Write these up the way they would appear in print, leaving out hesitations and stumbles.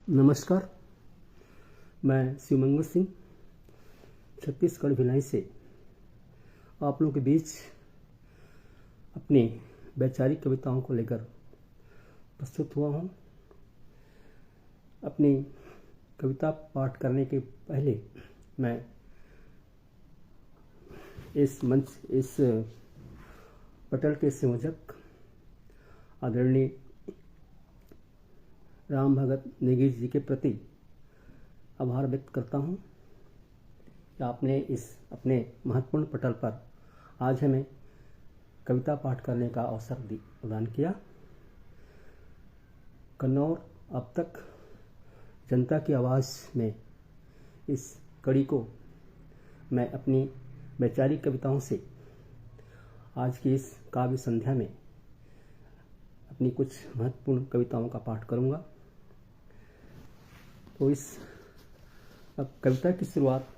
नमस्कार, मैं शिवमंगल सिंह छत्तीसगढ़ भिलाई से आप लोगों के बीच अपनी वैचारिक कविताओं को लेकर प्रस्तुत हुआ हूँ। अपनी कविता पाठ करने के पहले मैं इस पटल के संयोजक आदरणीय राम भगत नेगी जी के प्रति आभार व्यक्त करता हूँ कि आपने इस अपने महत्वपूर्ण पटल पर आज हमें कविता पाठ करने का अवसर प्रदान किया। कन्नौर अब तक जनता की आवाज़ में इस कड़ी को मैं अपनी वैचारिक कविताओं से आज की इस काव्य संध्या में अपनी कुछ महत्वपूर्ण कविताओं का पाठ करूँगा। तो इस कविता की शुरुआत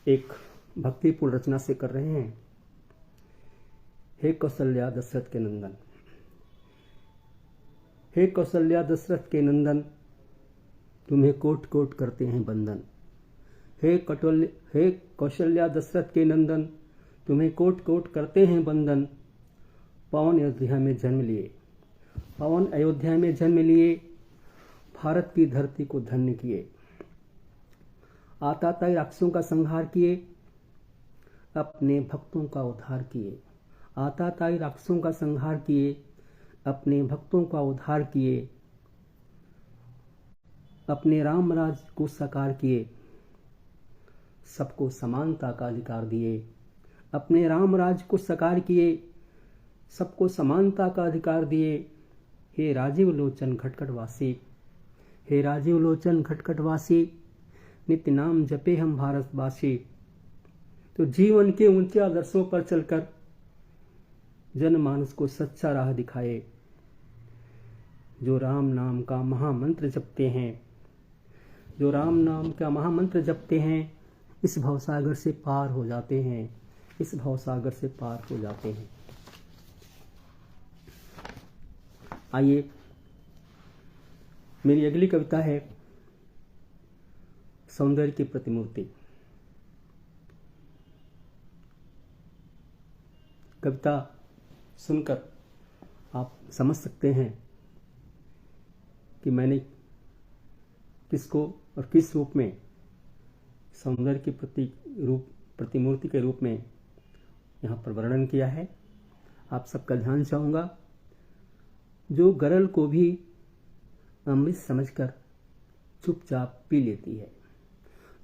एक भक्तिपूर्ण रचना से कर रहे हैं। हे कौशल्या दशरथ के नंदन, हे कौशल्या दशरथ के नंदन, तुम्हें कोट कोट करते हैं बंदन। हे कौशल्या दशरथ के नंदन, तुम्हें कोट कोट करते हैं बंदन। पवन अयोध्या में जन्म लिए, पवन अयोध्या में जन्म लिए, भारत की धरती को धन्य किए। आताताई राक्षसों का संहार किए, अपने भक्तों का उद्धार किए। आताताई राक्षसों का संहार किए, अपने भक्तों का उद्धार किए। अपने राम राज को साकार किए, सबको समानता का अधिकार दिए। अपने राम राज को साकार किए, सबको समानता का अधिकार दिए। हे राजीव लोचन खटखटवासी, हे राजीव लोचन खटखटवासी, नित्य नाम जपे हम भारतवासी। तो जीवन के ऊंचे आदर्शों पर चलकर जनमानस को सच्चा राह दिखाए। जो राम नाम का महामंत्र जपते हैं, जो राम नाम का महामंत्र जपते हैं, इस भवसागर से पार हो जाते हैं, इस भवसागर से पार हो जाते हैं। आइए, मेरी अगली कविता है सौंदर्य की प्रतिमूर्ति। कविता सुनकर आप समझ सकते हैं कि मैंने किसको और किस रूप में सौंदर्य की प्रतिमूर्ति के रूप में यहाँ पर वर्णन किया है। आप सबका ध्यान चाहूँगा। जो गरल को भी अमृत समझकर चुपचाप पी लेती है,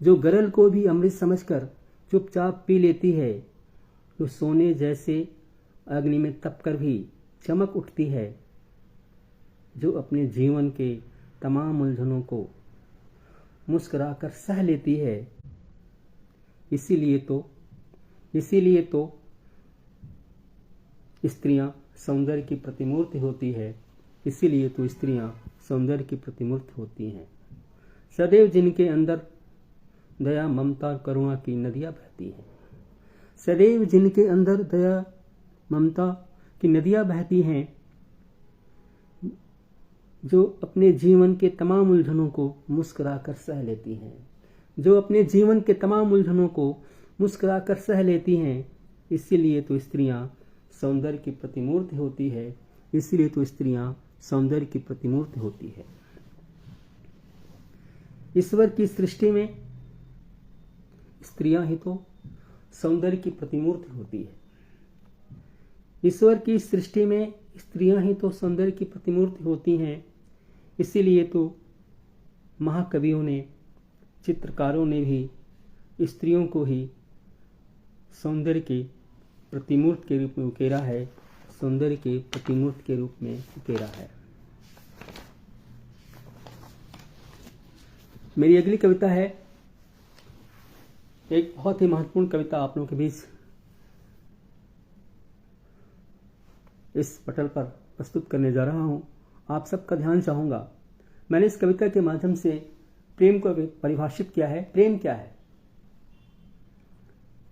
जो गरल को भी अमृत समझकर चुपचाप पी लेती है, जो सोने जैसे अग्नि में तपकर भी चमक उठती है, जो अपने जीवन के तमाम उलझनों को मुस्कुराकर सह लेती है। इसीलिए तो स्त्रियां सौंदर्य की प्रतिमूर्ति होती है। इसीलिए तो स्त्रियां सौंदर्य की प्रतिमूर्ति होती हैं। सदैव जिनके अंदर दया ममता और करुणा की नदियां बहती हैं, सदैव जिनके अंदर दया ममता की नदियां बहती हैं, जो अपने जीवन के तमाम उलझनों को मुस्कुराकर सह लेती हैं, जो अपने जीवन के तमाम उलझनों को मुस्कुराकर सह लेती हैं। इसीलिए तो स्त्रियां सौंदर्य की प्रतिमूर्ति होती है। इसीलिए तो स्त्रियां सौंदर्य की प्रतिमूर्ति होती है। ईश्वर की सृष्टि में स्त्रियां ही तो सौंदर्य की प्रतिमूर्ति होती है। ईश्वर की सृष्टि में स्त्रियां ही तो सौंदर्य की प्रतिमूर्ति होती हैं। इसीलिए तो महाकवियों ने, चित्रकारों ने भी स्त्रियों को ही सौंदर्य की प्रतिमूर्ति के रूप में उकेरा है, सौंदर्य के प्रतिमूर्ति के रूप में उकेरा है। मेरी अगली कविता है एक बहुत ही महत्वपूर्ण कविता आप लोगों के बीच इस पटल पर प्रस्तुत करने जा रहा हूं। आप सबका ध्यान चाहूंगा। मैंने इस कविता के माध्यम से प्रेम को परिभाषित किया है। प्रेम क्या है?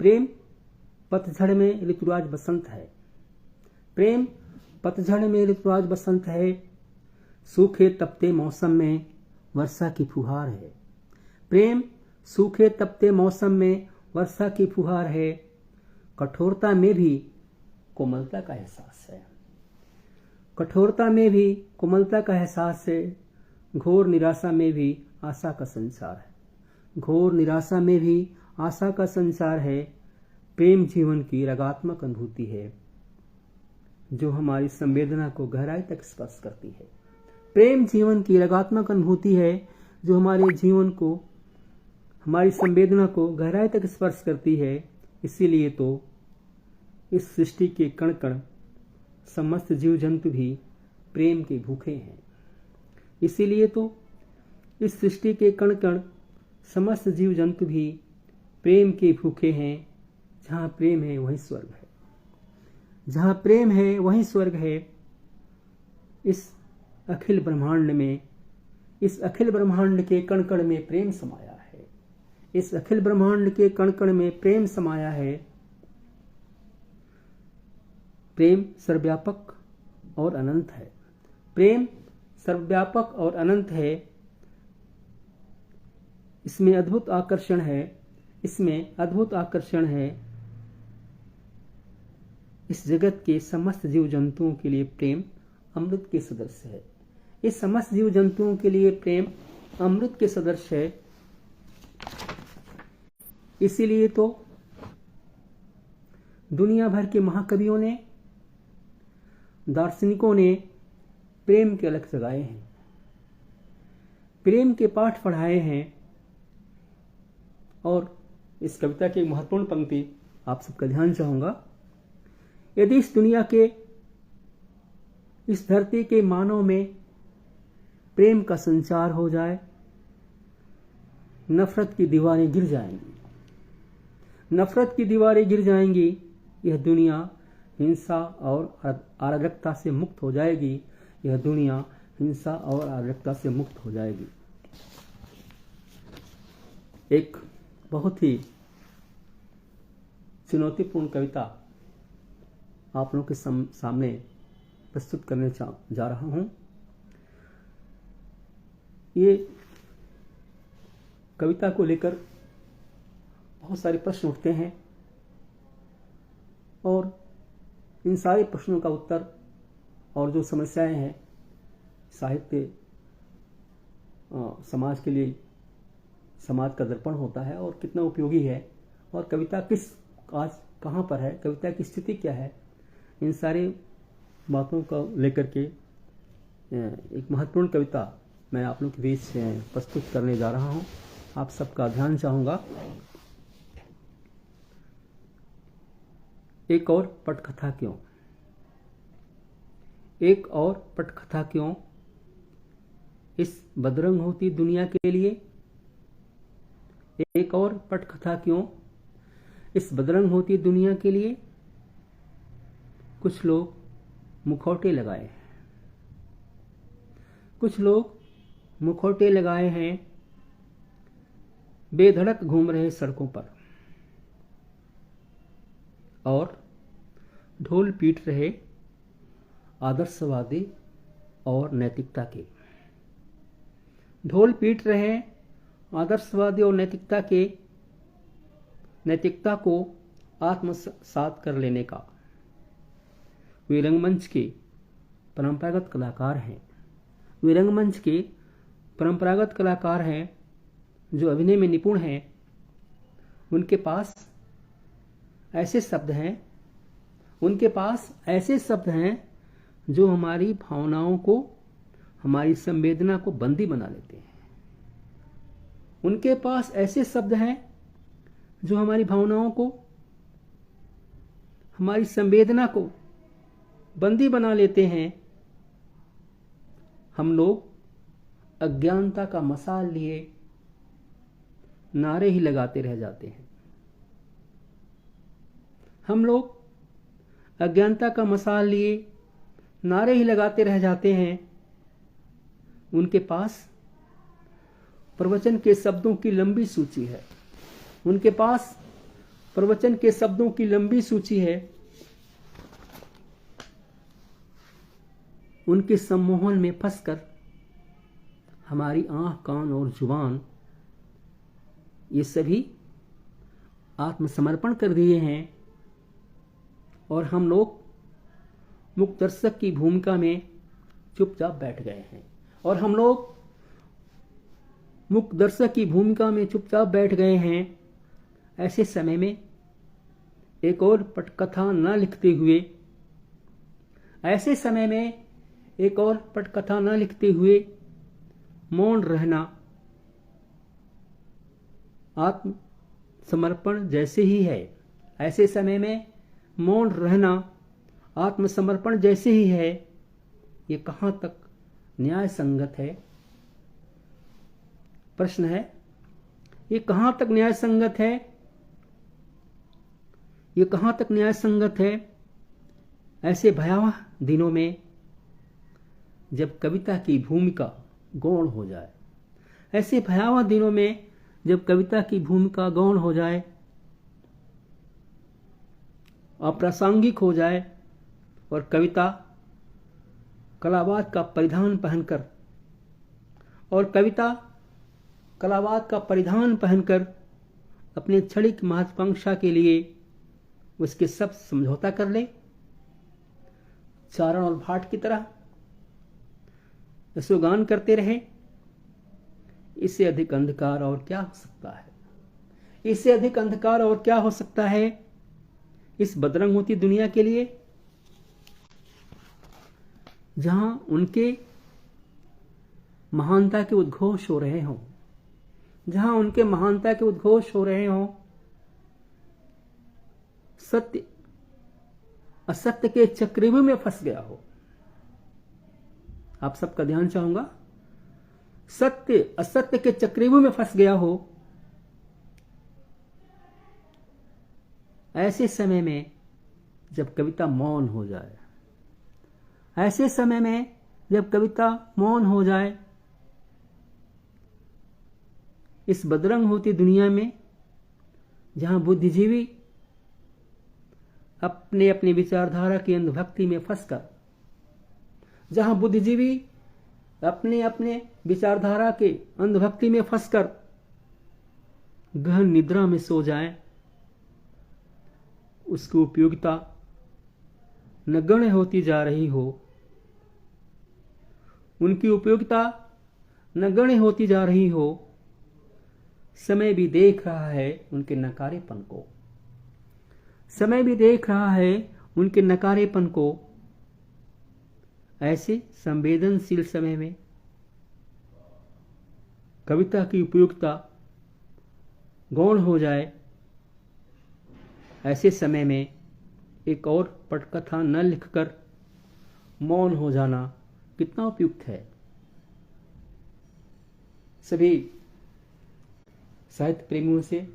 प्रेम पतझड़ में ऋतुराज बसंत है। प्रेम पतझड़ में ऋतुराज बसंत है। सूखे तपते मौसम में वर्षा की फुहार है। प्रेम सूखे तपते मौसम में वर्षा की फुहार है। कठोरता में भी कोमलता का एहसास है। कठोरता में भी कोमलता का एहसास है। घोर निराशा में भी आशा का संचार है। घोर निराशा में भी आशा का संचार है। प्रेम जीवन की रागात्मक अनुभूति है जो हमारी संवेदना को गहराई तक स्पर्श करती है। प्रेम जीवन की रागात्मक अनुभूति है जो हमारे जीवन को, हमारी संवेदना को गहराई तक स्पर्श करती है। इसीलिए तो इस सृष्टि के कण कण, समस्त जीव जंतु भी प्रेम के भूखे हैं। इसीलिए तो इस सृष्टि के कण कण, समस्त जीव जंतु भी प्रेम के भूखे हैं। जहाँ प्रेम है वहीं स्वर्ग है। जहाँ प्रेम है वहीं स्वर्ग है। इस अखिल ब्रह्मांड में, इस अखिल ब्रह्मांड के कण कण में प्रेम समाया है। इस अखिल ब्रह्मांड के कण कण में प्रेम समाया है। प्रेम सर्वव्यापक और अनंत है। प्रेम सर्वव्यापक और अनंत है। इसमें अद्भुत आकर्षण है। इसमें अद्भुत आकर्षण है। इस जगत के समस्त जीव जंतुओं के लिए प्रेम अमृत के सदृश है। इस समस्त जीव जंतुओं के लिए प्रेम अमृत के सदृश है। इसीलिए तो दुनिया भर के महाकवियों ने, दार्शनिकों ने प्रेम के अलख जगाए हैं, प्रेम के पाठ पढ़ाए हैं। और इस कविता की महत्वपूर्ण पंक्ति आप सबका ध्यान चाहूंगा। यदि इस दुनिया के, इस धरती के मानव में प्रेम का संचार हो जाए, नफरत की दीवारें गिर जाएंगी। नफरत की दीवारें गिर जाएंगी। यह दुनिया हिंसा और अराजकता से मुक्त हो जाएगी। यह दुनिया हिंसा और अराजकता से मुक्त हो जाएगी। एक बहुत ही चुनौतीपूर्ण कविता आप लोगों के सामने प्रस्तुत करने जा रहा हूं। ये कविता को लेकर बहुत सारे प्रश्न उठते हैं और इन सारे प्रश्नों का उत्तर और जो समस्याएं हैं, साहित्य समाज के लिए, समाज का दर्पण होता है और कितना उपयोगी है, और कविता किस, आज कहाँ पर है, कविता की स्थिति क्या है, इन सारी बातों को लेकर के एक महत्वपूर्ण कविता मैं आप लोगों के बीच प्रस्तुत करने जा रहा हूं। आप सबका ध्यान चाहूंगा। एक और पटकथा क्यों? एक और पटकथा क्यों इस बदरंग होती दुनिया के लिए? एक और पटकथा क्यों इस बदरंग होती दुनिया के लिए? कुछ लोग मुखौटे लगाए हैं। कुछ लोग मुखौटे लगाए हैं, बेधड़क घूम रहे सड़कों पर और ढोल पीट रहे आदर्शवादी और नैतिकता के। ढोल पीट रहे आदर्शवादी और नैतिकता को आत्मसात कर लेने का। वे रंगमंच के परंपरागत कलाकार हैं। वे रंगमंच के परंपरागत कलाकार हैं जो अभिनय में निपुण हैं। उनके पास ऐसे शब्द हैं, उनके पास ऐसे शब्द हैं जो हमारी भावनाओं को, हमारी संवेदना को बंदी बना लेते हैं। उनके पास ऐसे शब्द हैं जो हमारी भावनाओं को, हमारी संवेदना को बंदी बना लेते हैं। हम लोग अज्ञानता का मसाल लिए नारे ही लगाते रह जाते हैं। हम लोग अज्ञानता का मसाल लिए नारे ही लगाते रह जाते हैं। उनके पास प्रवचन के शब्दों की लंबी सूची है। उनके पास प्रवचन के शब्दों की लंबी सूची है। उनके सम्मोहन में फंसकर हमारी आँख, कान और जुबान, ये सभी आत्मसमर्पण कर दिए हैं और हम लोग मुक्त दर्शक की भूमिका में चुपचाप बैठ गए हैं। और हम लोग मुक्त दर्शक की भूमिका में चुपचाप बैठ गए हैं। ऐसे समय में एक और पटकथा न लिखते हुए, ऐसे समय में एक और पटकथा न लिखते हुए मौन रहना आत्मसमर्पण जैसे ही है। ऐसे समय में मौन रहना आत्मसमर्पण जैसे ही है। ये कहाँ तक न्याय संगत है? प्रश्न है, ये कहाँ तक न्याय संगत है? ये कहाँ तक न्याय संगत है? ऐसे भयावह दिनों में जब कविता की भूमिका गौण हो जाए, ऐसे भयावह दिनों में जब कविता की भूमिका गौण हो जाए, अप्रासंगिक हो जाए और कविता कलावाद का परिधान पहनकर अपने क्षणिक महत्वाकांक्षा के लिए उसके सब समझौता कर ले, चारण और भाट की तरह यशोगान करते रहे। इससे अधिक अंधकार और क्या हो सकता है? इससे अधिक अंधकार और क्या हो सकता है इस बदरंग होती दुनिया के लिए, जहां उनके महानता के उद्घोष हो रहे हों, जहां उनके महानता के उद्घोष हो रहे हों। सत्य असत्य के चक्रव्यूह में फंस गया हो। आप सबका ध्यान चाहूंगा। सत्य असत्य के चक्रव्यूह में फंस गया हो। ऐसे समय में जब कविता मौन हो जाए, ऐसे समय में जब कविता मौन हो जाए, इस बदरंग होती दुनिया में जहां बुद्धिजीवी अपने अपने विचारधारा की अंधभक्ति में फंसकर, जहां बुद्धिजीवी अपने अपने विचारधारा के अंधभक्ति में फंसकर गहन निद्रा में सो जाए, उसकी उपयोगिता नगण्य होती जा रही हो, उनकी उपयोगिता नगण्य होती जा रही हो। समय भी देख रहा है उनके नकारेपन को, समय भी देख रहा है उनके नकारेपन को। ऐसे संवेदनशील समय में कविता की उपयोगिता गौण हो जाए, ऐसे समय में एक और पटकथा न लिखकर मौन हो जाना कितना उपयुक्त है। सभी साहित्य प्रेमियों से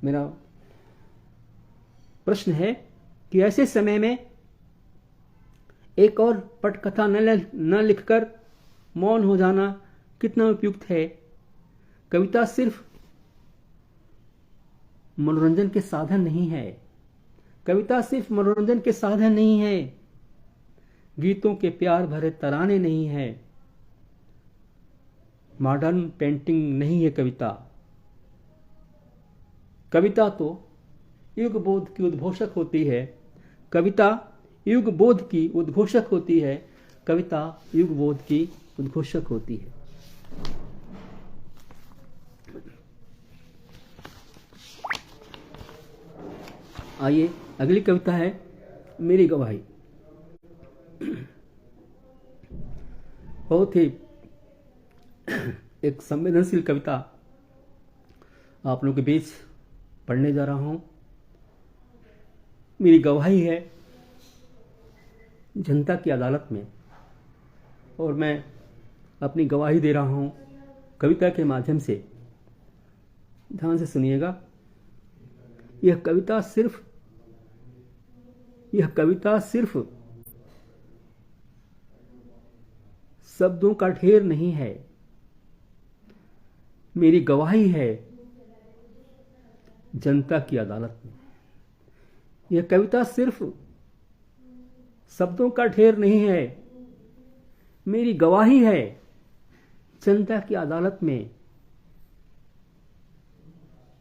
मेरा प्रश्न है कि ऐसे समय में एक और पटकथा न लिखकर मौन हो जाना कितना उपयुक्त है। कविता सिर्फ मनोरंजन के साधन नहीं है। कविता सिर्फ मनोरंजन के साधन नहीं है। गीतों के प्यार भरे तराने नहीं है। मॉडर्न पेंटिंग नहीं है कविता। कविता तो युग बोध की उद्घोषक होती है। कविता युग बोध की उद्घोषक होती है। कविता युग बोध की उद्घोषक होती है। आइए अगली कविता है मेरी गवाही। बहुत ही एक संवेदनशील कविता आप लोगों के बीच पढ़ने जा रहा हूं। मेरी गवाही है जनता की अदालत में, और मैं अपनी गवाही दे रहा हूं कविता के माध्यम से। ध्यान से सुनिएगा। यह कविता सिर्फ शब्दों का ढेर नहीं है। मेरी गवाही है जनता की अदालत में। यह कविता सिर्फ शब्दों का ढेर नहीं है। मेरी गवाही है जनता की अदालत में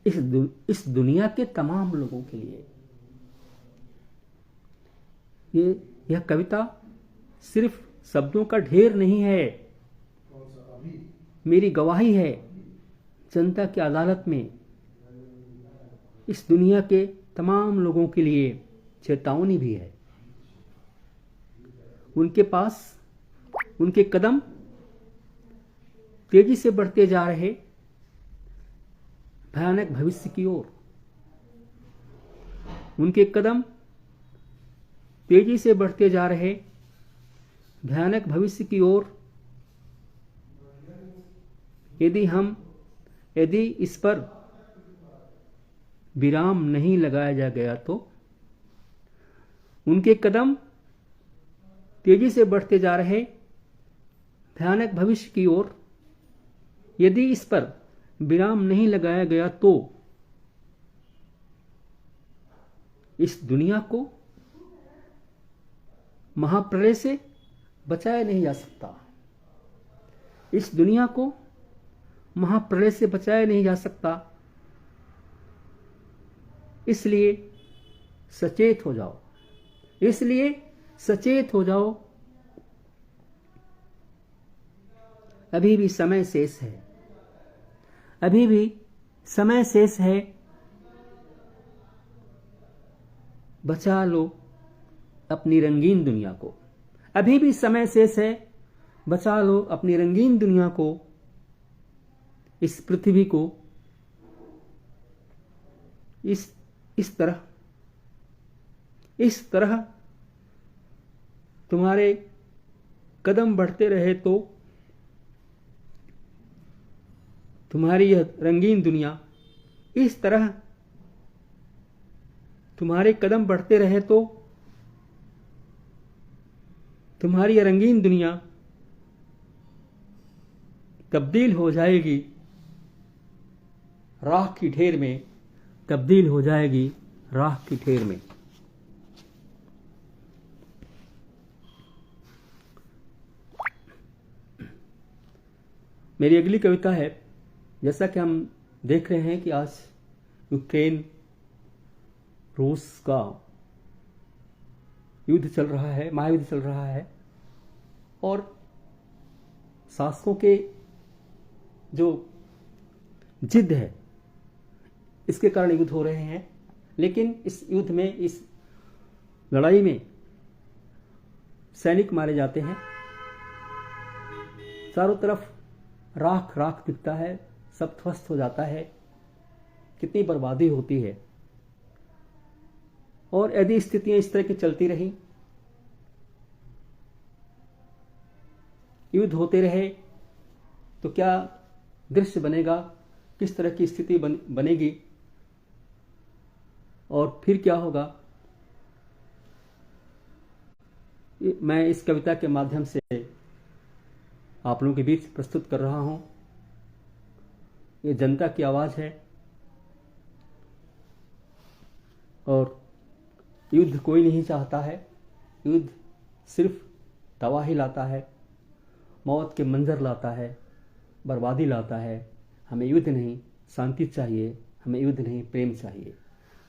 इस दुनिया के तमाम लोगों के लिए। यह कविता सिर्फ शब्दों का ढेर नहीं है, मेरी गवाही है जनता की अदालत में इस दुनिया के तमाम लोगों के लिए चेतावनी भी है। उनके पास उनके कदम तेजी से बढ़ते जा रहे भयानक भविष्य की ओर, उनके कदम तेजी से बढ़ते जा रहे भयानक भविष्य की ओर। यदि इस पर विराम नहीं लगाया जा गया तो उनके कदम तेजी से बढ़ते जा रहे भयानक भविष्य की ओर, यदि इस पर विराम नहीं लगाया गया तो इस दुनिया को महाप्रलय से बचाया नहीं जा सकता। इस दुनिया को महाप्रलय से बचाया नहीं जा सकता। इसलिए सचेत हो जाओ, इसलिए सचेत हो जाओ। अभी भी समय शेष है, अभी भी समय शेष है। बचा लो अपनी रंगीन दुनिया को, अभी भी समय शेष है। बचा लो अपनी रंगीन दुनिया को, इस पृथ्वी को। इस तरह तुम्हारे कदम बढ़ते रहे तो तुम्हारी यह रंगीन दुनिया, इस तरह तुम्हारे कदम बढ़ते रहे तो तुम्हारी यह रंगीन दुनिया तब्दील हो जाएगी राख की ढेर में, तब्दील हो जाएगी राख की ढेर में। मेरी अगली कविता है, जैसा कि हम देख रहे हैं कि आज यूक्रेन रूस का युद्ध चल रहा है, महायुद्ध चल रहा है, और शासकों के जो जिद है इसके कारण युद्ध हो रहे हैं। लेकिन इस युद्ध में, इस लड़ाई में सैनिक मारे जाते हैं, चारों तरफ राख राख दिखता है, सब ध्वस्त हो जाता है, कितनी बर्बादी होती है। और यदि स्थितियां इस तरह की चलती रही, युद्ध होते रहे, तो क्या दृश्य बनेगा, किस तरह की स्थिति बनेगी और फिर क्या होगा। मैं इस कविता के माध्यम से आप लोगों के बीच प्रस्तुत कर रहा हूं। ये जनता की आवाज है और युद्ध कोई नहीं चाहता है। युद्ध सिर्फ तबाही लाता है, मौत के मंजर लाता है, बर्बादी लाता है। हमें युद्ध नहीं, शांति चाहिए, हमें युद्ध नहीं, प्रेम चाहिए।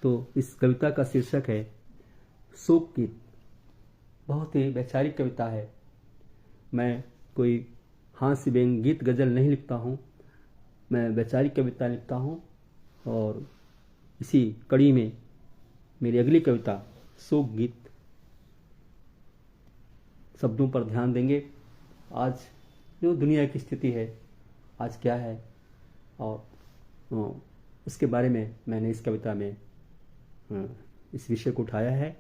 तो इस कविता का शीर्षक है शोक गीत। बहुत ही वैचारिक कविता है। मैं कोई हास्य व्यंग गीत गजल नहीं लिखता हूँ, मैं वैचारिक कविता लिखता हूँ। और इसी कड़ी में मेरी अगली कविता शोक गीत, शब्दों पर ध्यान देंगे। आज जो दुनिया की स्थिति है, आज क्या है, और उसके बारे में मैंने इस कविता में इस विषय को उठाया है।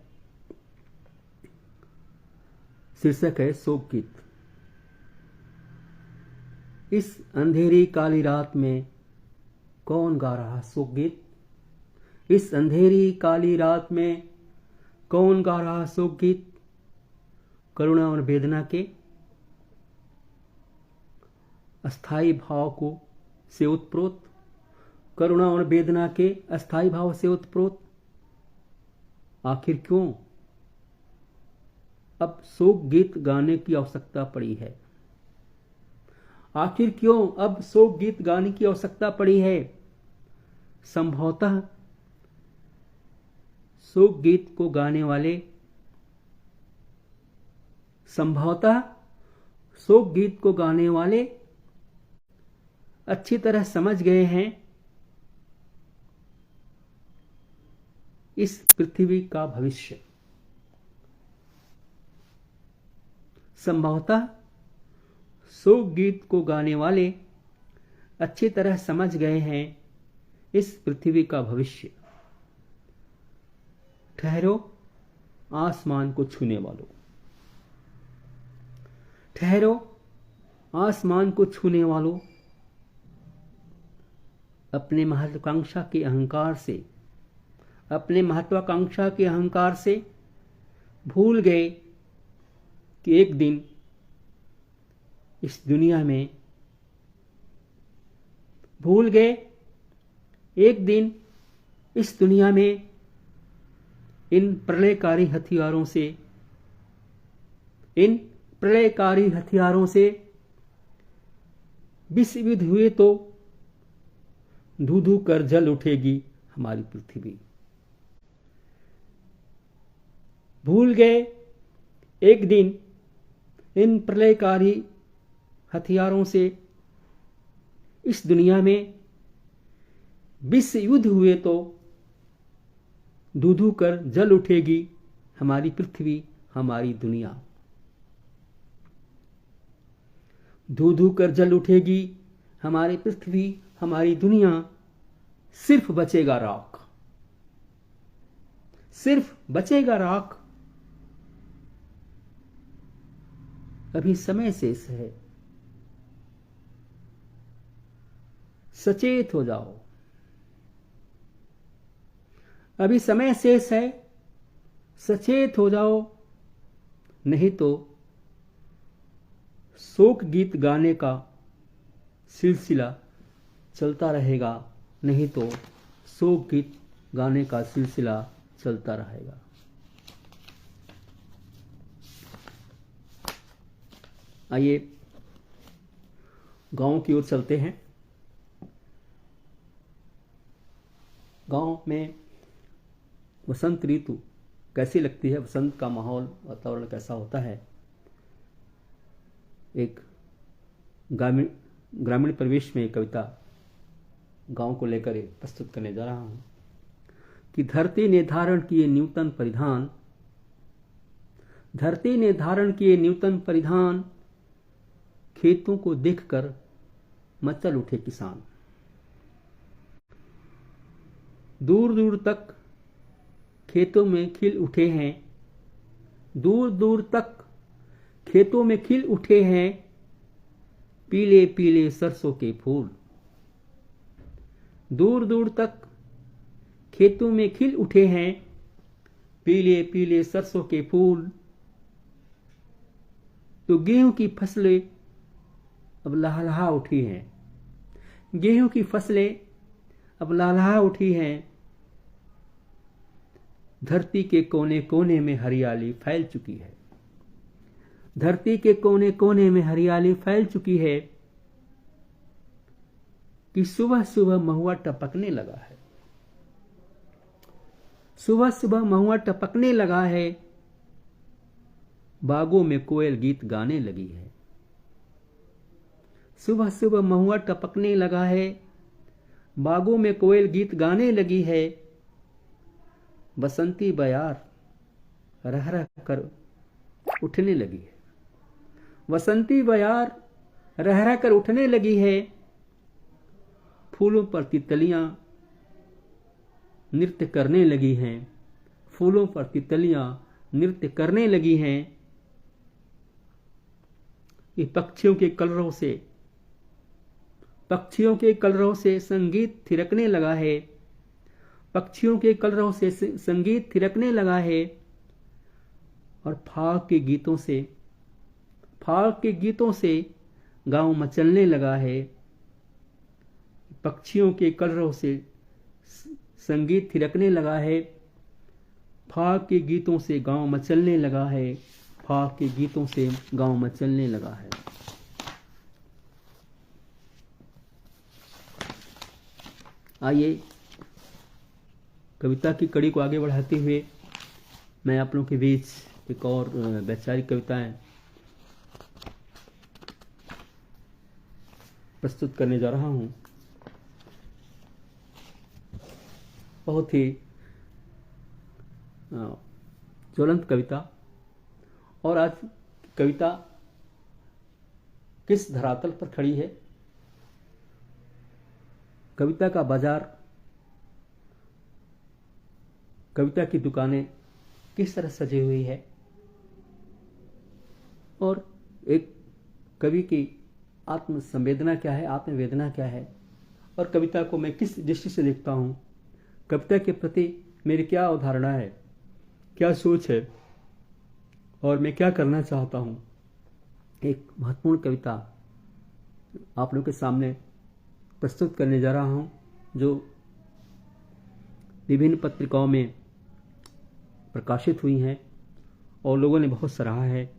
शीर्षक है शोक गीत। इस अंधेरी काली रात में कौन गा रहा शोक गीत। इस अंधेरी काली रात में कौन गा रहा शोक गीत। करुणा और वेदना के अस्थाई भाव को से उत्प्रोत, करुणा और वेदना के अस्थाई भाव से उत्प्रोत। आखिर क्यों अब शोक गीत गाने की आवश्यकता पड़ी है। आखिर क्यों अब शोक गीत गाने की आवश्यकता पड़ी है? संभवतः शोक गीत को गाने वाले अच्छी तरह समझ गए हैं इस पृथ्वी का भविष्य। संभवतः शोक गीत को गाने वाले अच्छी तरह समझ गए हैं इस पृथ्वी का भविष्य। ठहरो आसमान को छूने वालों, ठहरो आसमान को छूने वालों। अपने महत्वाकांक्षा के अहंकार से भूल गए कि एक दिन इस दुनिया में इन प्रलयकारी हथियारों से विश्व युद्ध हुए तो धू धू कर जल उठेगी हमारी पृथ्वी। भूल गए एक दिन इन प्रलयकारी हथियारों से इस दुनिया में विश्व युद्ध हुए तो धू धू कर जल उठेगी हमारी पृथ्वी, हमारी दुनिया। धू धू कर जल उठेगी हमारी पृथ्वी, हमारी दुनिया। सिर्फ बचेगा राख, सिर्फ बचेगा राख। अभी समय शेष है, सचेत हो जाओ। अभी समय शेष है, सचेत हो जाओ, नहीं तो शोक गीत गाने का सिलसिला चलता रहेगा, नहीं तो शोक गीत गाने का सिलसिला चलता रहेगा। आइए गांव की ओर चलते हैं। गांव में वसंत ऋतु कैसी लगती है, वसंत का माहौल, वातावरण कैसा होता है। एक ग्रामीण परिवेश में कविता गांव को लेकर प्रस्तुत करने जा रहा हूं कि धरती ने धारण किए न्यूतन परिधान, धरती ने धारण किए न्यूतन परिधान, खेतों को देखकर मचल उठे किसान। दूर दूर तक खेतों में खिल उठे हैं, दूर दूर तक खेतों में खिल उठे हैं पीले पीले सरसों के फूल। दूर दूर तक खेतों में खिल उठे हैं पीले पीले सरसों के फूल। तो गेहूं की फसलें अब लहलहा उठी हैं, गेहूं की फसलें अब लहलहा उठी हैं। धरती के कोने कोने में हरियाली फैल चुकी है, धरती के कोने कोने में हरियाली फैल चुकी है कि सुबह सुबह महुआ टपकने लगा है, सुबह सुबह महुआ टपकने लगा है। बागों में कोयल गीत गाने लगी है, सुबह सुबह महुआ टपकने लगा है, बागों में कोयल गीत गाने लगी है। बसंती बयार रह रह कर उठने लगी है, बसंती बयार रह रह कर उठने लगी है। फूलों पर तितलियां नृत्य करने लगी हैं, फूलों पर तितलियां नृत्य करने लगी हैं। ये पक्षियों के कलरव से संगीत थिरकने लगा है, पक्षियों के कलरव से संगीत थिरकने लगा है। और फाग के गीतों से गांव मचलने लगा है। पक्षियों के कलरव से संगीत थिरकने लगा है, फाग के गीतों से गांव मचलने लगा है, फाग के गीतों से गांव मचलने लगा है। आइए कविता की कड़ी को आगे बढ़ाते हुए मैं आप लोगों के बीच एक और वैचारिक कविताएं प्रस्तुत करने जा रहा हूं। बहुत ही ज्वलंत कविता। और आज कविता किस धरातल पर खड़ी है, कविता का बाजार, कविता की दुकानें किस तरह सजी हुई है, और एक कवि की आत्म संवेदना क्या है, आत्मवेदना क्या है, और कविता को मैं किस दृष्टि से देखता हूं, कविता के प्रति मेरी क्या अवधारणा है, क्या सोच है, और मैं क्या करना चाहता हूं। एक महत्वपूर्ण कविता आप लोगों के सामने प्रस्तुत करने जा रहा हूं, जो विभिन्न पत्रिकाओं में प्रकाशित हुई हैं और लोगों ने बहुत सराहा है।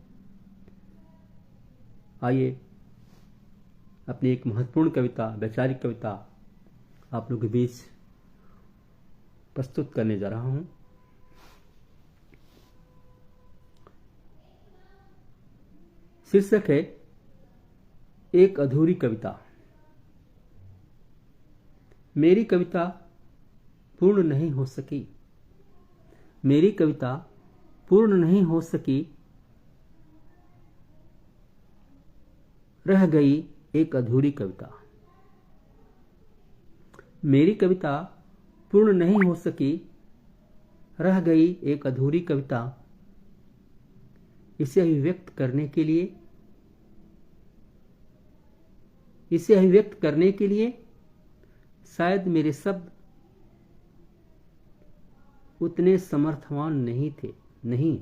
आइए अपनी एक महत्वपूर्ण कविता, वैचारिक कविता आप लोगों के बीच प्रस्तुत करने जा रहा हूं। शीर्षक है एक अधूरी कविता। मेरी कविता पूर्ण नहीं हो सकी, मेरी कविता पूर्ण नहीं हो सकी, रह गई एक अधूरी कविता। मेरी कविता पूर्ण नहीं हो सकी, रह गई एक अधूरी कविता। इसे अभिव्यक्त करने के लिए, इसे अभिव्यक्त करने के लिए शायद मेरे शब्द उतने समर्थवान नहीं थे, नहीं।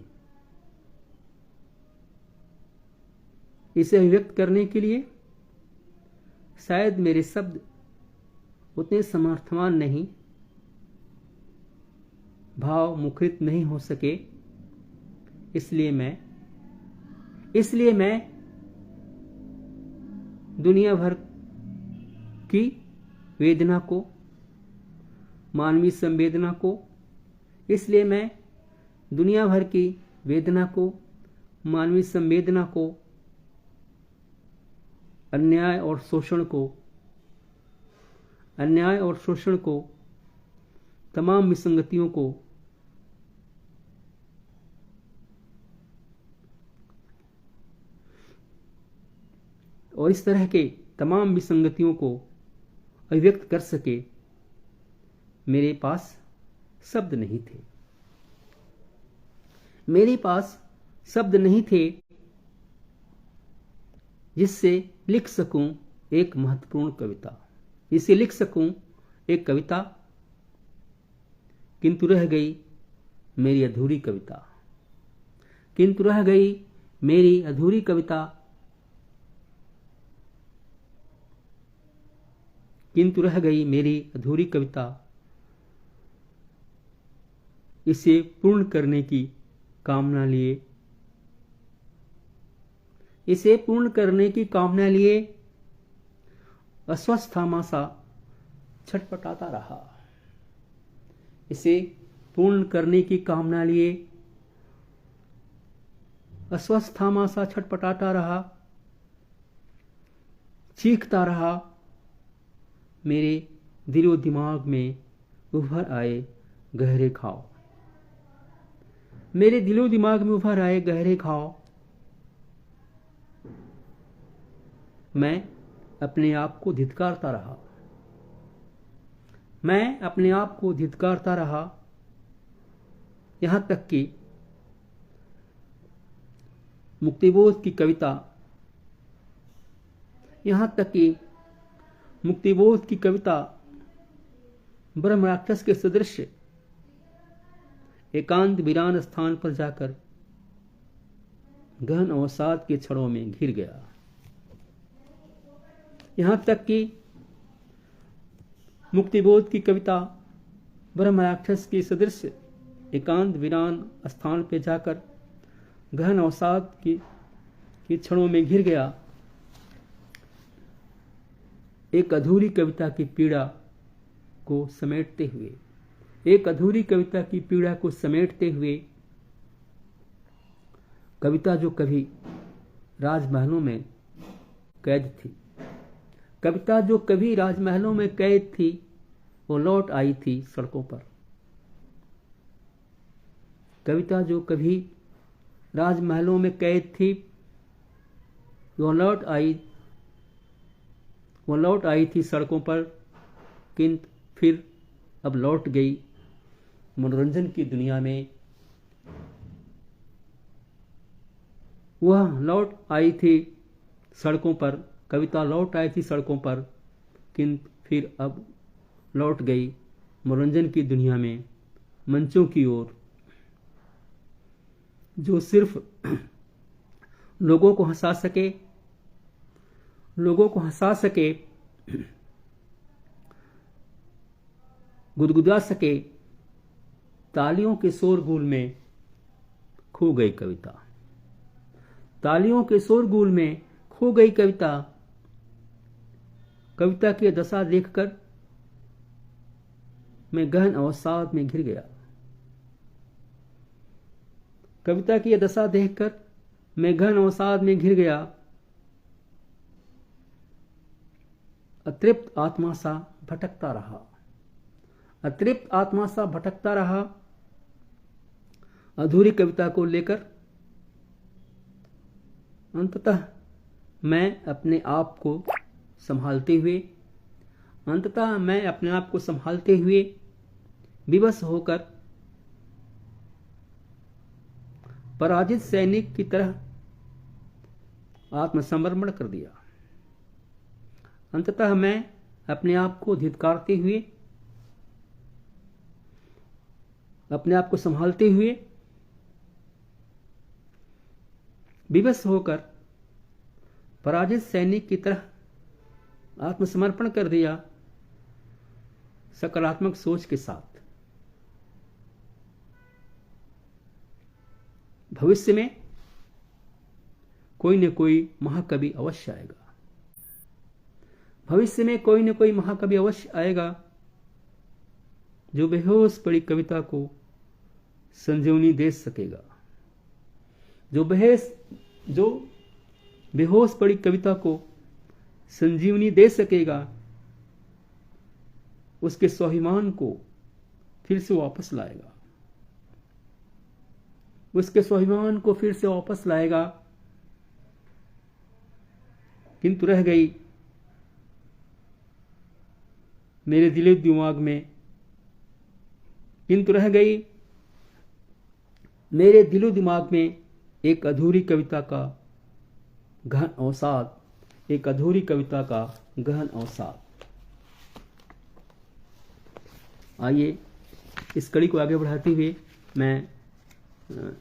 इसे अभिव्यक्त करने के लिए शायद मेरे शब्द उतने समर्थवान नहीं, भाव मुखरित नहीं हो सके। इसलिए मैं दुनिया भर की वेदना को, मानवीय संवेदना को, इसलिए मैं दुनिया भर की वेदना को, मानवीय संवेदना को, अन्याय और शोषण को, तमाम विसंगतियों को, और इस तरह के तमाम विसंगतियों को अभिव्यक्त कर सके मेरे पास शब्द नहीं थे। मेरे पास शब्द नहीं थे जिससे लिख सकूं एक महत्वपूर्ण कविता, जिसे लिख सकूं एक कविता, किंतु रह गई मेरी अधूरी कविता, किंतु रह गई मेरी अधूरी कविता, किंतु रह गई मेरी अधूरी कविता। इसे पूर्ण करने की कामना लिए, इसे पूर्ण करने की कामना लिए अस्वस्थामा सा छटपटाता रहा। इसे पूर्ण करने की कामना लिए अस्वस्थामा सा छटपटाता रहा, चीखता रहा। मेरे दिलो दिमाग में उभर आए गहरे घाव, मेरे दिलो दिमाग में उभर आए गहरे घाव। मैं अपने आप को धिक्कारता रहा, मैं अपने आप को धिक्कारता रहा, यहां तक कि मुक्तिबोध की कविता, यहां तक कि मुक्तिबोध की कविता ब्रह्म राक्षस के सदृश एकांत वीरान स्थान पर जाकर गहन अवसाद के छड़ों में घिर गया। यहां तक कि मुक्तिबोध की कविता ब्रह्म राक्षस की सदृश एकांत वीरान स्थान पर जाकर गहन अवसाद की क्षणों में घिर गया। एक अधूरी कविता की पीड़ा को समेटते हुए, एक अधूरी कविता की पीड़ा को समेटते हुए, कविता जो कभी राजमहलों में कैद थी, कविता जो कभी राजमहलों में कैद थी, वो लौट आई थी सड़कों पर। कविता जो कभी राजमहलों में कैद थी, वो लौट आई थी सड़कों पर, किंतु फिर अब लौट गई मनोरंजन की दुनिया में। वह लौट आई थी सड़कों पर, कविता लौट आई थी सड़कों पर, किंतु फिर अब लौट गई मनोरंजन की दुनिया में, मंचों की ओर, जो सिर्फ लोगों को हंसा सके, गुदगुदा सके। तालियों के शोरगुल में खो गई कविता, तालियों के शोरगुल में खो गई कविता। कविता की दशा देखकर मैं गहन अवसाद में घिर गया, कविता की दशा देखकर मैं गहन अवसाद में घिर गया। अतृप्त आत्मा सा भटकता रहा, अधूरी कविता को लेकर। अंततः मैं अपने आप को संभालते हुए विवश होकर पराजित सैनिक की तरह आत्मसमर्पण कर दिया। अंततः मैं अपने आप को धिक्कारते हुए, अपने आप को संभालते हुए विवश होकर पराजित सैनिक की तरह आत्मसमर्पण कर दिया, सकारात्मक सोच के साथ। भविष्य में कोई न कोई महाकवि अवश्य आएगा, जो बेहोश पड़ी कविता को संजीवनी दे सकेगा, जो बेहोश पड़ी कविता को संजीवनी दे सकेगा, उसके स्वाभिमान को फिर से वापस लाएगा, किंतु रह गई मेरे दिलो दिमाग में एक अधूरी कविता का गहन अवसाद। आइए इस कड़ी को आगे बढ़ाते हुए मैं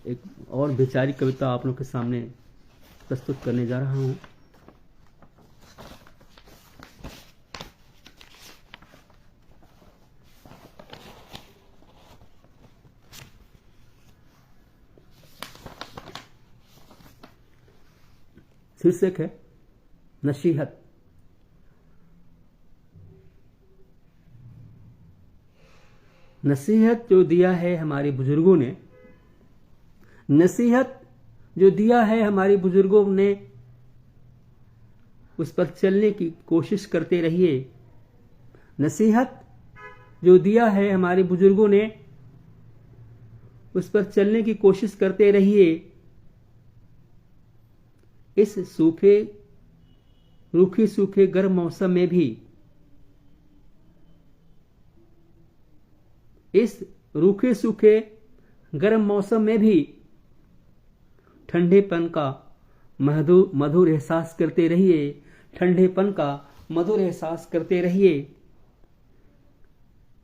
एक और बेचारी कविता आप लोगों के सामने प्रस्तुत करने जा रहा हूं। शीर्षक है नसीहत। नसीहत जो दिया है हमारे बुजुर्गों ने, उस पर चलने की कोशिश करते रहिए। नसीहत जो दिया है हमारे बुजुर्गों ने, उस पर चलने की कोशिश करते रहिए। इस रूखे सूखे गर्म मौसम में भी, ठंडेपन का मधुर एहसास करते रहिए।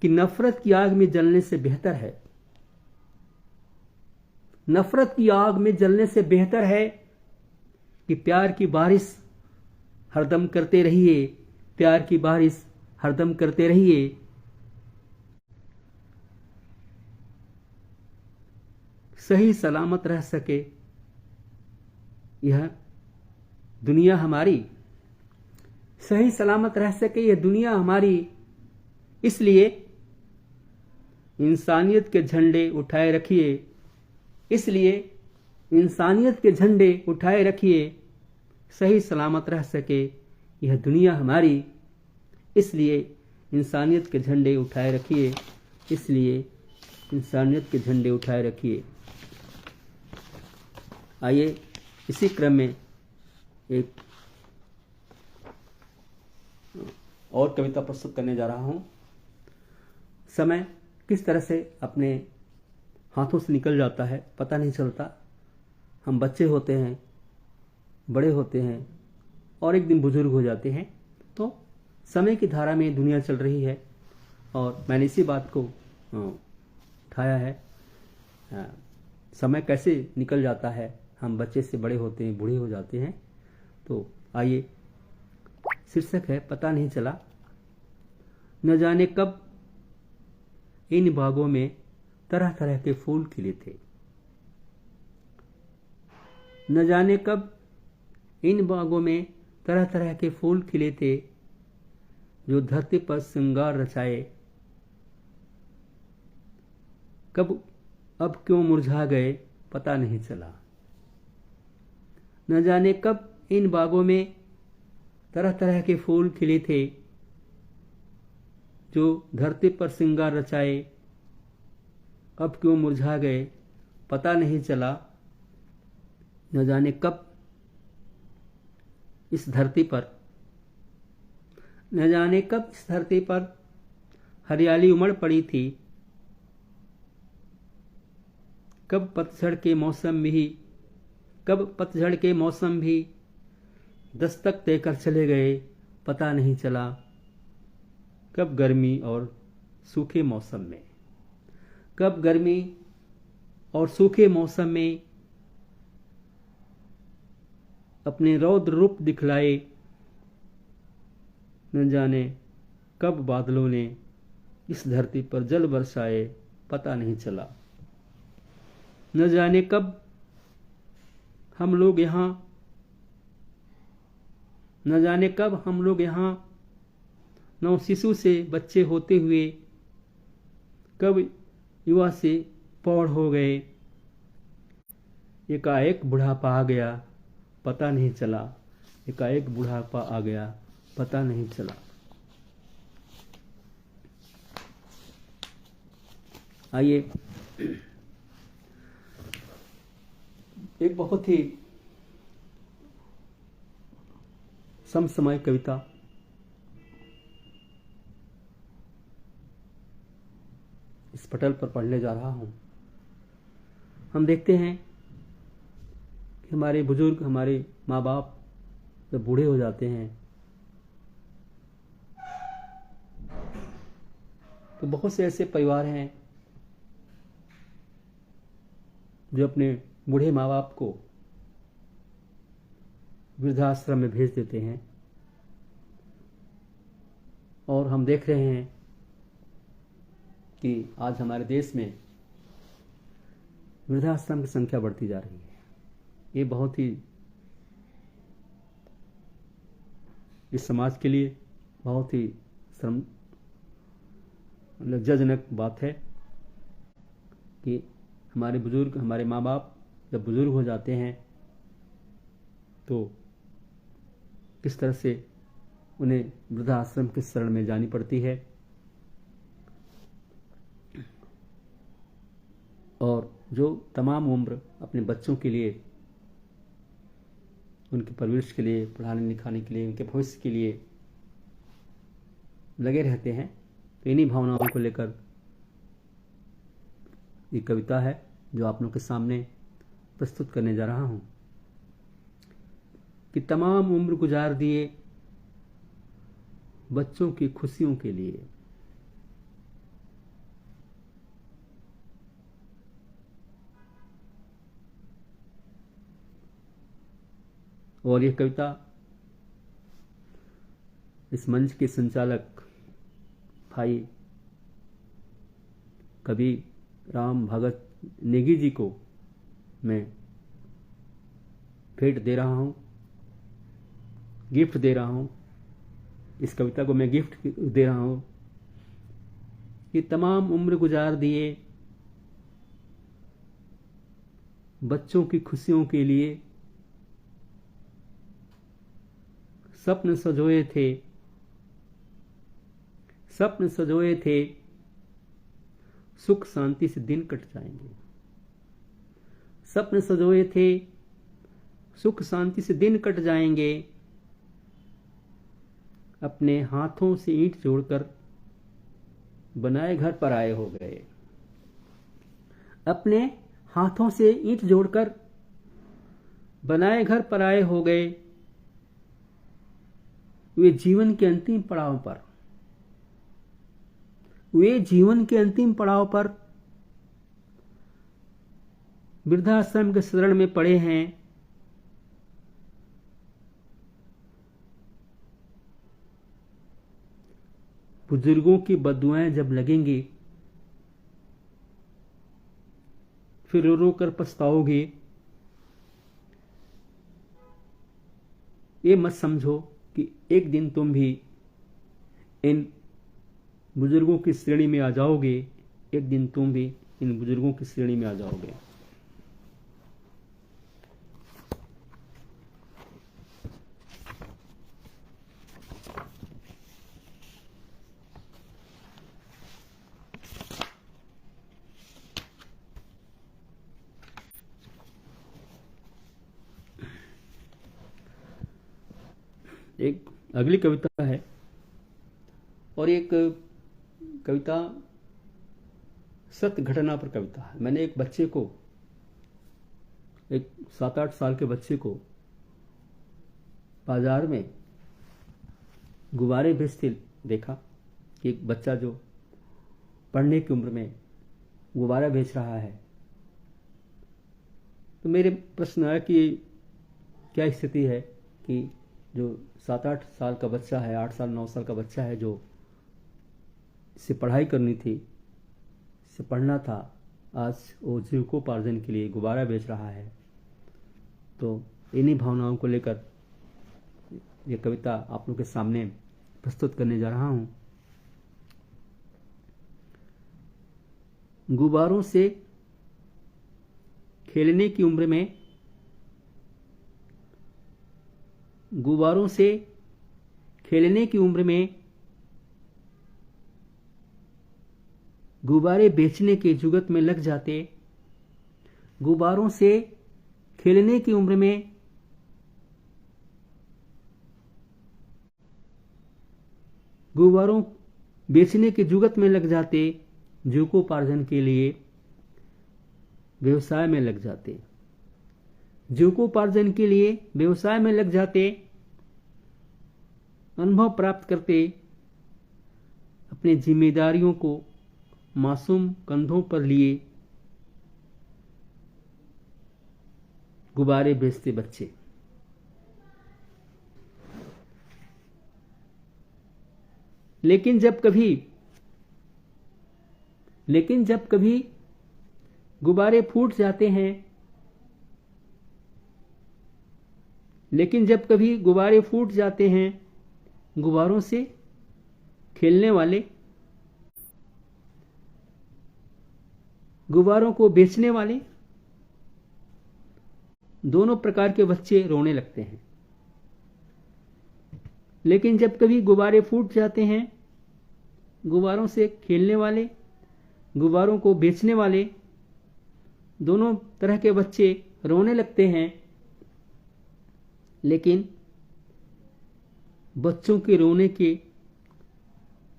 कि नफरत की आग में जलने से बेहतर है कि प्यार की बारिश हरदम करते रहिए। सही सलामत रह सके यह दुनिया हमारी, इसलिए इंसानियत के झंडे उठाए रखिए, इसलिए इंसानियत के झंडे उठाए रखिए, सही सलामत रह सके यह दुनिया हमारी। इसलिए इंसानियत के झंडे उठाए रखिए, इसलिए इंसानियत के झंडे उठाए रखिए। आइए इसी क्रम में एक और कविता प्रस्तुत करने जा रहा हूँ। समय किस तरह से अपने हाथों से निकल जाता है पता नहीं चलता। हम बच्चे होते हैं, बड़े होते हैं और एक दिन बुजुर्ग हो जाते हैं। तो समय की धारा में दुनिया चल रही है और मैंने इसी बात को उठाया है। समय कैसे निकल जाता है, हम बच्चे से बड़े होते हैं, बूढ़े हो जाते हैं। तो आइए, शीर्षक है पता नहीं चला। न जाने कब इन बागों में तरह तरह के फूल खिले थे, न जाने कब इन बागों में तरह तरह के फूल खिले थे, जो धरती पर श्रृंगार रचाए। कब अब क्यों मुरझा गए पता नहीं चला। न जाने कब इन बागों में तरह तरह के फूल खिले थे, जो धरती पर श्रृंगार रचाए। अब क्यों मुरझा गए पता नहीं चला। न जाने कब इस धरती पर, न जाने कब इस धरती पर हरियाली उमड़ पड़ी थी। कब पतझड़ के मौसम भी दस्तक देकर चले गए पता नहीं चला। कब गर्मी और सूखे मौसम में, कब गर्मी और सूखे मौसम में अपने रौद्र रूप दिखलाए। न जाने कब बादलों ने इस धरती पर जल बरसाए पता नहीं चला। न जाने कब हम लोग यहाँ, न जाने कब हम लोग यहाँ नव शिशु से बच्चे होते हुए कब युवा से प्रौढ़ हो गए। एकाएक बुढ़ापा आ गया पता नहीं चला। एकाएक बुढ़ापा आ गया पता नहीं चला। आइए एक बहुत ही समसामयिक कविता इस पटल पर पढ़ने जा रहा हूं। हम देखते हैं कि हमारे बुजुर्ग, हमारे माँ बाप जब बूढ़े हो जाते हैं तो बहुत से ऐसे परिवार हैं जो अपने बूढ़े माँ बाप को वृद्धाश्रम में भेज देते हैं। और हम देख रहे हैं कि आज हमारे देश में वृद्धाश्रम की संख्या बढ़ती जा रही है। ये बहुत ही इस समाज के लिए बहुत ही लज्जाजनक बात है कि हमारे बुजुर्ग, हमारे माँ बाप जब बुजुर्ग हो जाते हैं तो किस तरह से उन्हें वृद्धाश्रम के शरण में जानी पड़ती है। और जो तमाम उम्र अपने बच्चों के लिए, उनकी परवरिश के लिए, पढ़ाने लिखाने के लिए, उनके भविष्य के लिए लगे रहते हैं। तो इन्हीं भावनाओं को लेकर ये कविता है जो आप लोगों के सामने प्रस्तुत करने जा रहा हूं। कि तमाम उम्र गुजार दिए बच्चों की खुशियों के लिए। और यह कविता इस मंच के संचालक भाई कवि राम भगत नेगी जी को मैं भेंट दे रहा हूं, गिफ्ट दे रहा हूं। इस कविता को मैं गिफ्ट दे रहा हूं ये तमाम उम्र गुजार दिए बच्चों की खुशियों के लिए, सपन सजोए थे, सपन सजोए थे, सुख शांति से दिन कट जाएंगे। सपन सजोए थे, सुख शांति से दिन कट जाएंगे। अपने हाथों से ईंट जोड़कर बनाए घर पराए हो गए। अपने हाथों से ईंट जोड़कर बनाए घर पराए हो गए। वे जीवन के अंतिम पड़ाव पर, वे जीवन के अंतिम पड़ाव पर वृद्धाश्रम के शरण में पड़े हैं। बुजुर्गों की बद्दुआएं जब लगेंगी, फिर रो रो कर पछताओगे। ये मत समझो कि एक दिन तुम भी इन बुजुर्गों की श्रेणी में आ जाओगे। एक दिन तुम भी इन बुजुर्गों की श्रेणी में आ जाओगे। एक अगली कविता है, और एक कविता सत्य घटना पर कविता है। मैंने एक बच्चे को, एक 7-8 साल के बच्चे को बाजार में गुब्बारे बेचते देखा। एक बच्चा जो पढ़ने की उम्र में गुब्बारा बेच रहा है। तो मेरे प्रश्न है कि क्या स्थिति है कि जो 7-8 साल का बच्चा है, 8 साल 9 साल का बच्चा है, जो इससे पढ़ाई करनी थी, इससे पढ़ना था, आज वो जीविकोपार्जन के लिए गुब्बारा बेच रहा है। तो इन्हीं भावनाओं को लेकर ये कविता आप लोगों के सामने प्रस्तुत करने जा रहा हूं। गुब्बारों से खेलने की उम्र में, गुब्बारों से खेलने की उम्र में, गुब्बारे बेचने के जुगत में लग जाते। गुब्बारों से खेलने की उम्र में, गुब्बारों बेचने के जुगत में लग जाते। जीविकोपार्जन के लिए व्यवसाय में लग जाते। जीविकोपार्जन के लिए व्यवसाय में लग जाते। अनुभव प्राप्त करते। अपनी जिम्मेदारियों को मासूम कंधों पर लिए गुब्बारे बेचते बच्चे। लेकिन जब कभी गुब्बारे फूट जाते हैं, लेकिन जब कभी गुब्बारे फूट जाते हैं, गुब्बारों से खेलने वाले, गुब्बारों को बेचने वाले, दोनों प्रकार के बच्चे रोने लगते हैं। लेकिन जब कभी गुब्बारे फूट जाते हैं, गुब्बारों से खेलने वाले, गुब्बारों को बेचने वाले, दोनों तरह के बच्चे रोने लगते हैं। लेकिन बच्चों के रोने के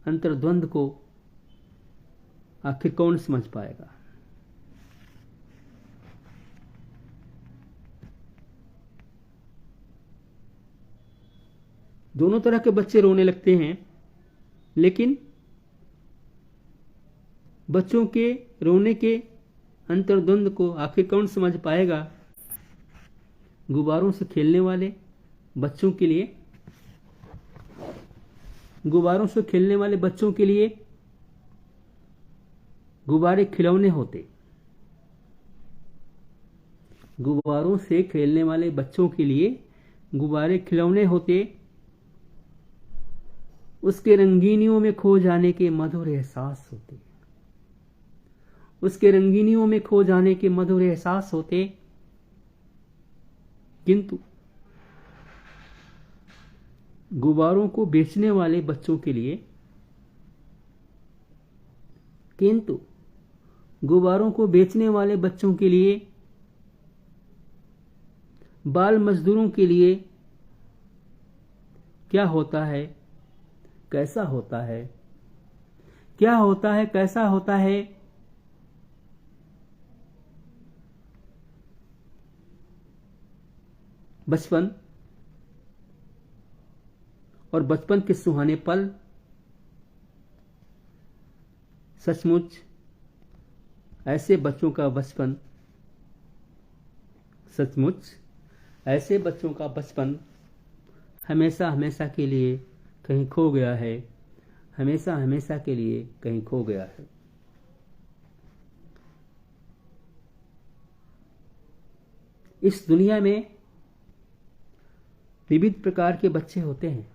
अंतर्द्वंद को आखिर कौन समझ पाएगा? दोनों तरह के बच्चे रोने लगते हैं, लेकिन बच्चों के रोने के अंतर्द्वंद को आखिर कौन समझ पाएगा? गुब्बारों से खेलने वाले बच्चों के लिए, गुब्बारों से खेलने वाले बच्चों के लिए गुब्बारे खिलौने होते। गुब्बारों से खेलने वाले बच्चों के लिए गुब्बारे खिलौने होते। उसके रंगीनियों में खो जाने के मधुर एहसास होते, उसके रंगीनियों में खो जाने के मधुर एहसास होते। किंतु गुब्बारों को बेचने वाले बच्चों के लिए, किंतु गुब्बारों को बेचने वाले बच्चों के लिए, बाल मजदूरों के लिए क्या होता है, कैसा होता है, क्या होता है, कैसा होता है? बचपन और बचपन के सुहाने पल सचमुच ऐसे बच्चों का बचपन, सचमुच ऐसे बच्चों का बचपन हमेशा हमेशा के लिए कहीं खो गया है, हमेशा हमेशा के लिए कहीं खो गया है। इस दुनिया में विविध प्रकार के बच्चे होते हैं,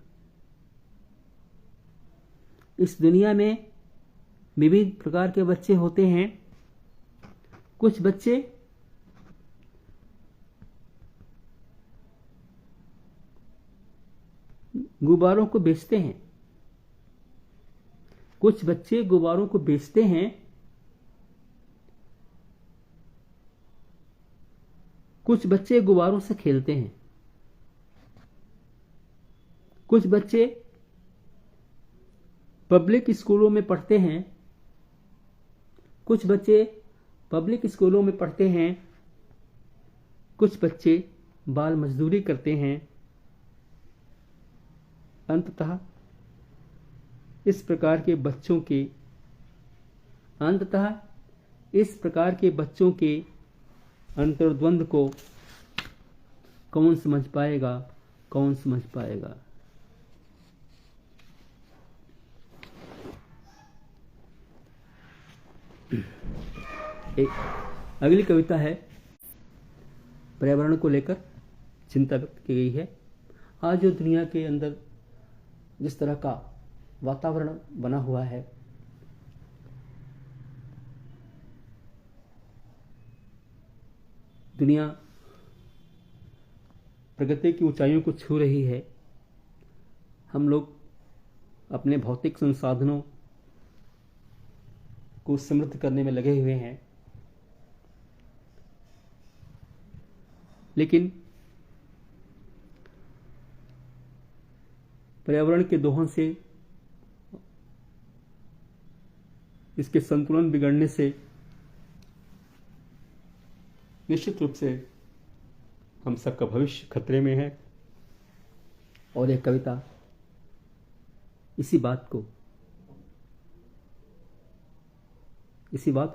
इस दुनिया में विविध प्रकार के बच्चे होते हैं। कुछ बच्चे गुब्बारों को बेचते हैं, कुछ बच्चे गुब्बारों को बेचते हैं, कुछ बच्चे गुब्बारों से खेलते हैं, कुछ बच्चे पब्लिक स्कूलों में पढ़ते हैं, कुछ बच्चे पब्लिक स्कूलों में पढ़ते हैं, कुछ बच्चे बाल मजदूरी करते हैं। अंततः इस प्रकार के बच्चों के अंतर्द्वंद को कौन समझ पाएगा, कौन समझ पाएगा? एक अगली कविता है, पर्यावरण को लेकर चिंता व्यक्त की गई है। आज जो दुनिया के अंदर जिस तरह का वातावरण बना हुआ है, दुनिया प्रगति की ऊंचाइयों को छू रही है। हम लोग अपने भौतिक संसाधनों को समृद्ध करने में लगे हुए हैं, लेकिन पर्यावरण के दोहन से, इसके संतुलन बिगड़ने से निश्चित रूप से हम सबका भविष्य खतरे में है। और एक कविता इसी बात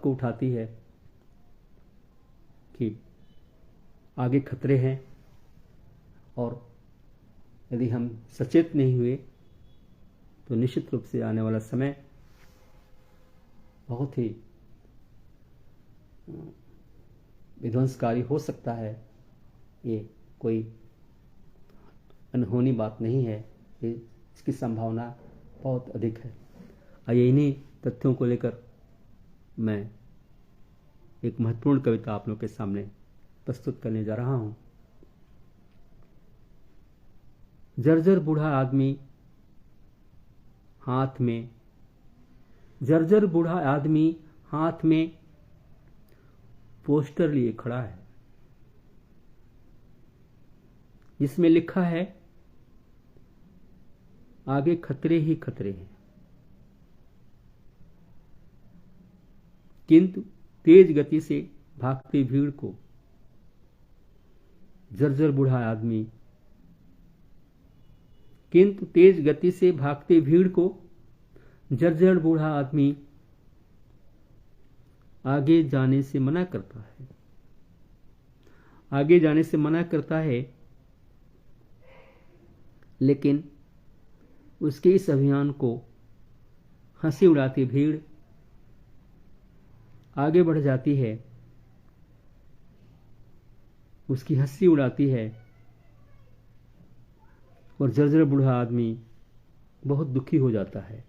को उठाती है कि आगे खतरे हैं, और यदि हम सचेत नहीं हुए तो निश्चित रूप से आने वाला समय बहुत ही विध्वंसकारी हो सकता है। ये कोई अनहोनी बात नहीं है, इसकी संभावना बहुत अधिक है। आइए इन्हीं तथ्यों को लेकर मैं एक महत्वपूर्ण कविता आप लोगों के सामने प्रस्तुत करने जा रहा हूं। जर्जर बूढ़ा आदमी हाथ में, जर्जर बूढ़ा आदमी हाथ में पोस्टर लिए खड़ा है, जिसमें लिखा है आगे खतरे ही खतरे हैं। किंतु तेज गति से भागती भीड़ को जर्जर बूढ़ा आदमी, किंतु तेज गति से भागती भीड़ को जर्जर बूढ़ा आदमी आगे जाने से मना करता है, आगे जाने से मना करता है। लेकिन उसके इस अभियान को हंसी उड़ाती भीड़ आगे बढ़ जाती है, उसकी हंसी उड़ाती है, और जर्जर बूढ़ा आदमी बहुत दुखी हो जाता है,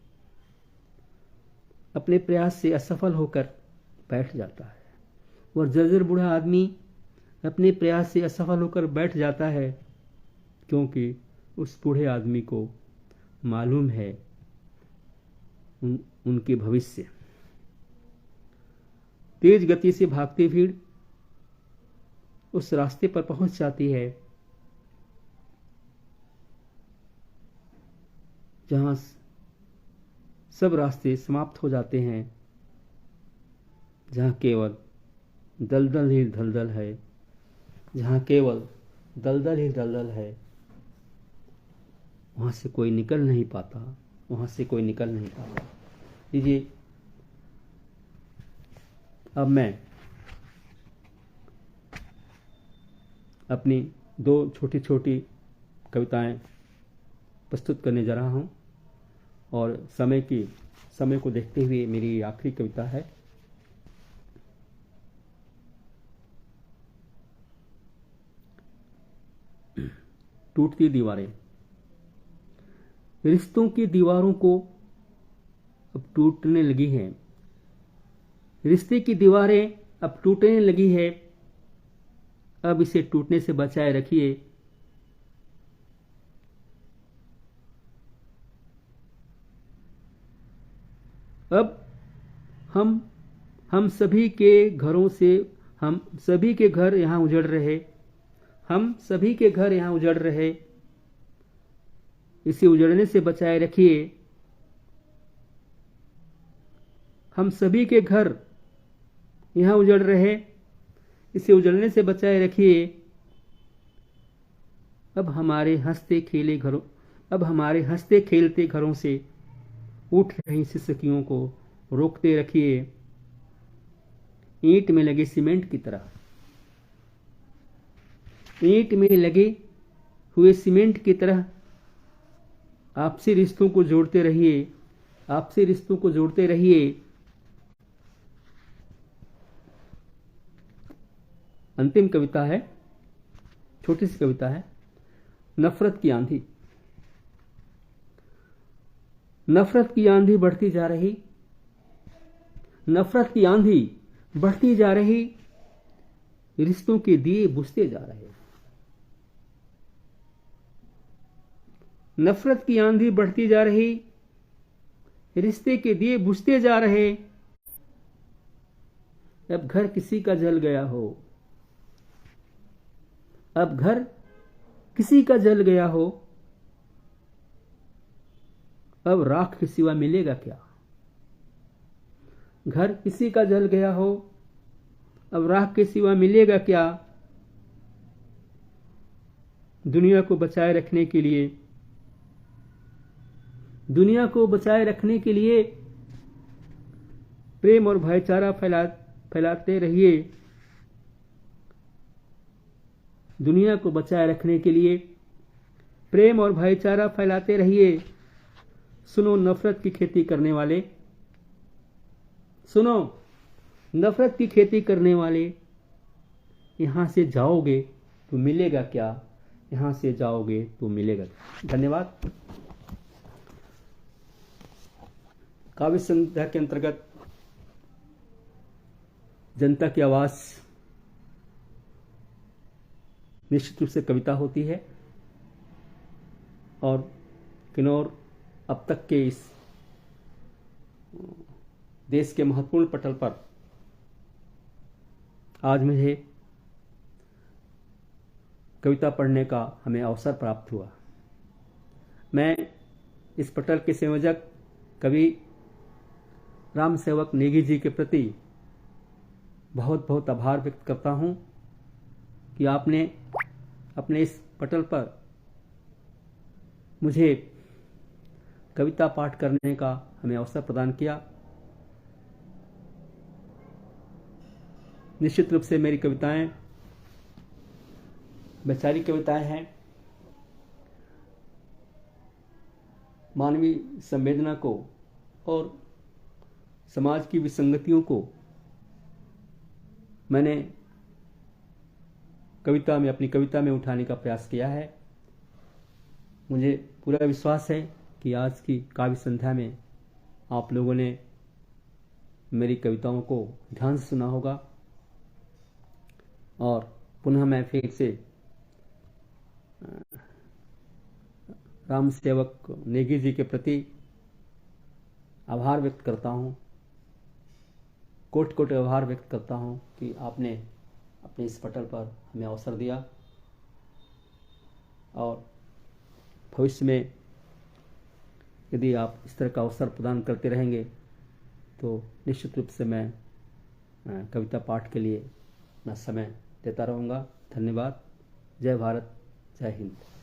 अपने प्रयास से असफल होकर बैठ जाता है। और जर्जर बूढ़ा आदमी अपने प्रयास से असफल होकर बैठ जाता है, क्योंकि उस बूढ़े आदमी को मालूम है उनके भविष्य। तेज गति से भागती भीड़ उस रास्ते पर पहुंच जाती है जहां सब रास्ते समाप्त हो जाते हैं, जहां केवल दलदल ही दलदल है, जहां केवल दलदल ही दलदल है। वहां से कोई निकल नहीं पाता, वहां से कोई निकल नहीं पाता। लीजिए, अब मैं अपनी 2 छोटी छोटी कविताएं प्रस्तुत करने जा रहा हूं, और समय को देखते हुए मेरी आखिरी कविता है। टूटती दीवारें। रिश्तों की दीवारों को अब टूटने लगी हैं, रिश्ते की दीवारें अब टूटने लगी है। अब इसे टूटने से बचाए रखिए। अब हम सभी के घरों से, हम सभी के घर यहां उजड़ रहे, हम सभी के घर यहां उजड़ रहे। इसे उजड़ने से बचाए रखिए। हम सभी के घर यहां उजड़ रहे, इसे उजड़ने से बचाए रखिए। अब हमारे हंसते खेलते घरों से उठ रही सिसकियों को रोकते रखिए। ईंट में लगे सीमेंट की तरह, ईंट में लगे हुए सीमेंट की तरह आपसी रिश्तों को जोड़ते रहिए, आपसी रिश्तों को जोड़ते रहिए। अंतिम कविता है, छोटी सी कविता है। नफरत की आंधी। नफरत की आंधी बढ़ती जा रही, नफरत की आंधी बढ़ती जा रही, रिश्तों के दिए बुझते जा रहे। नफरत की आंधी बढ़ती जा रही, रिश्ते के दिए बुझते जा रहे। अब घर किसी का जल गया हो, अब घर किसी का जल गया हो, अब राख के सिवा मिलेगा क्या। घर किसी का जल गया हो, अब राख के सिवा मिलेगा क्या। दुनिया को बचाए रखने के लिए, दुनिया को बचाए रखने के लिए प्रेम और भाईचारा फैलाते रहिए। दुनिया को बचाए रखने के लिए प्रेम और भाईचारा फैलाते रहिए। सुनो नफरत की खेती करने वाले, सुनो नफरत की खेती करने वाले, यहां से जाओगे तो मिलेगा क्या, यहां से जाओगे तो मिलेगा। धन्यवाद। काव्य संध्या के अंतर्गत जनता की आवाज निश्चित रूप से कविता होती है, और किन्नौर अब तक के इस देश के महत्वपूर्ण पटल पर आज मुझे कविता पढ़ने का हमें अवसर प्राप्त हुआ। मैं इस पटल के संयोजक कवि राम सेवक नेगी जी के प्रति बहुत बहुत आभार व्यक्त करता हूं कि आपने अपने इस पटल पर मुझे कविता पाठ करने का हमें अवसर प्रदान किया। निश्चित रूप से मेरी कविताएं वैचारिक कविताएं हैं, मानवीय संवेदना को और समाज की विसंगतियों को मैंने अपनी कविता में उठाने का प्रयास किया है। मुझे पूरा विश्वास है कि आज की काव्य संध्या में आप लोगों ने मेरी कविताओं को ध्यान से सुना होगा और पुनः मैं फिर से राम सेवक नेगी जी के प्रति आभार व्यक्त करता हूँ, कोटि कोटि आभार व्यक्त करता हूँ कि आपने अपने इस पटल पर हमें अवसर दिया और भविष्य में यदि आप इस तरह का अवसर प्रदान करते रहेंगे तो निश्चित रूप से मैं कविता पाठ के लिए अपना समय देता रहूँगा। धन्यवाद। जय भारत, जय हिंद।